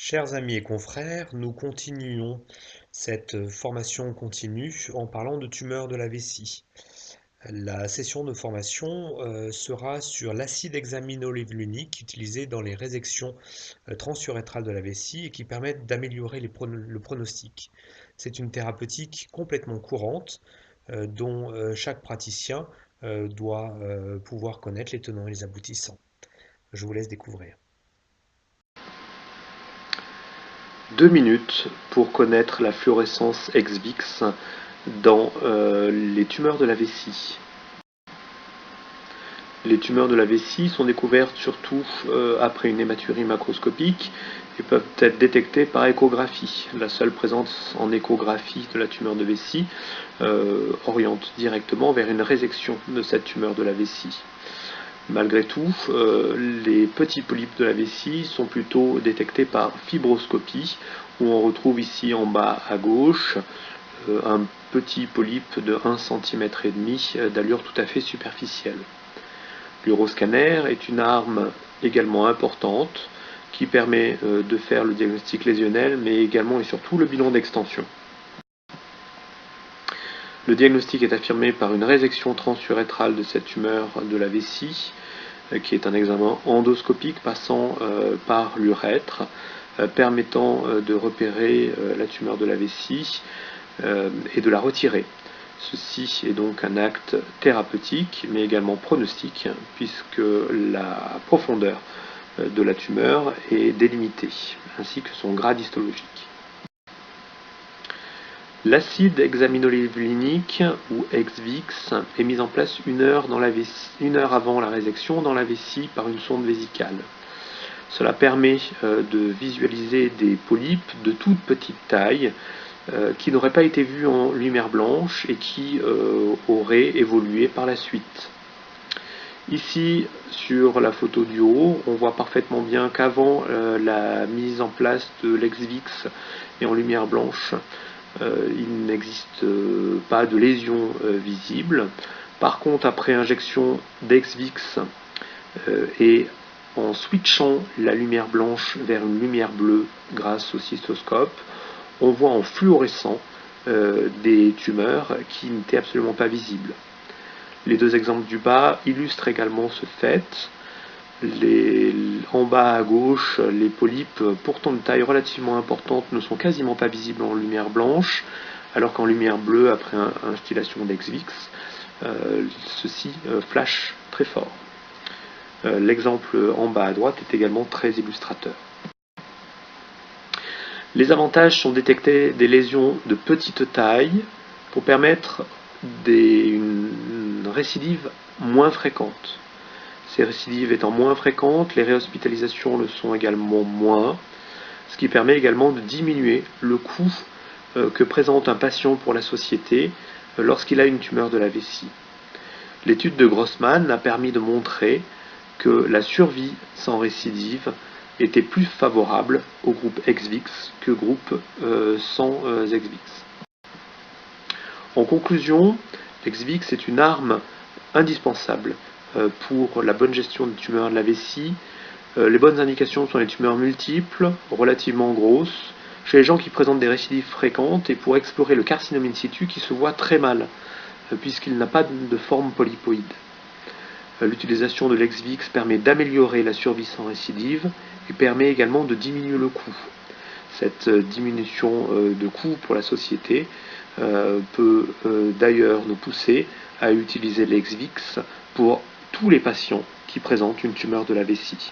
Chers amis et confrères, nous continuons cette formation continue en parlant de tumeurs de la vessie. La session de formation sera sur l'acide hexaminolévulinique utilisé dans les résections transurétrales de la vessie et qui permettent d'améliorer le pronostic. C'est une thérapeutique complètement courante dont chaque praticien doit pouvoir connaître les tenants et les aboutissants. Je vous laisse découvrir. 2 minutes pour connaître la fluorescence ex-vix dans les tumeurs de la vessie. Les tumeurs de la vessie sont découvertes surtout après une hématurie macroscopique et peuvent être détectées par échographie. La seule présence en échographie de la tumeur de vessie oriente directement vers une résection de cette tumeur de la vessie. Malgré tout, les petits polypes de la vessie sont plutôt détectés par fibroscopie, où on retrouve ici en bas à gauche un petit polype de 1,5 cm d'allure tout à fait superficielle. L'uroscanner est une arme également importante qui permet de faire le diagnostic lésionnel, mais également et surtout le bilan d'extension. Le diagnostic est affirmé par une résection transurétrale de cette tumeur de la vessie, qui est un examen endoscopique passant par l'urètre, permettant de repérer la tumeur de la vessie et de la retirer. Ceci est donc un acte thérapeutique, mais également pronostique, puisque la profondeur de la tumeur est délimitée, ainsi que son grade histologique. L'acide hexaminolévulinique, ou ex-vix, est mis en place une heure avant la résection dans la vessie par une sonde vésicale. Cela permet de visualiser des polypes de toute petite taille qui n'auraient pas été vus en lumière blanche et qui auraient évolué par la suite. Ici, sur la photo du haut, on voit parfaitement bien qu'avant la mise en place de l'ex-vix et en lumière blanche, il n'existe pas de lésion visible. Par contre, après injection d'ex-vix et en switchant la lumière blanche vers une lumière bleue grâce au cystoscope, on voit en fluorescent des tumeurs qui n'étaient absolument pas visibles. Les deux exemples du bas illustrent également ce fait. En bas à gauche, les polypes, pourtant de taille relativement importante, ne sont quasiment pas visibles en lumière blanche, alors qu'en lumière bleue, après instillation d'ex-vix, ceci flash très fort. L'exemple en bas à droite est également très illustrateur. Les avantages sont de détecter des lésions de petite taille pour permettre une récidive moins fréquente. Ces récidives étant moins fréquentes, les réhospitalisations le sont également moins, ce qui permet également de diminuer le coût que présente un patient pour la société lorsqu'il a une tumeur de la vessie. L'étude de Grossman a permis de montrer que la survie sans récidive était plus favorable au groupe ex-vix que groupe sans ex-vix. En conclusion, l'ex-vix est une arme indispensable pour la bonne gestion des tumeurs de la vessie. Les bonnes indications sont les tumeurs multiples, relativement grosses, chez les gens qui présentent des récidives fréquentes et pour explorer le carcinome in situ qui se voit très mal, puisqu'il n'a pas de forme polypoïde. L'utilisation de l'ex-vix permet d'améliorer la survie sans récidive et permet également de diminuer le coût. Cette diminution de coût pour la société peut d'ailleurs nous pousser à utiliser l'ex-vix pour tous les patients qui présentent une tumeur de la vessie.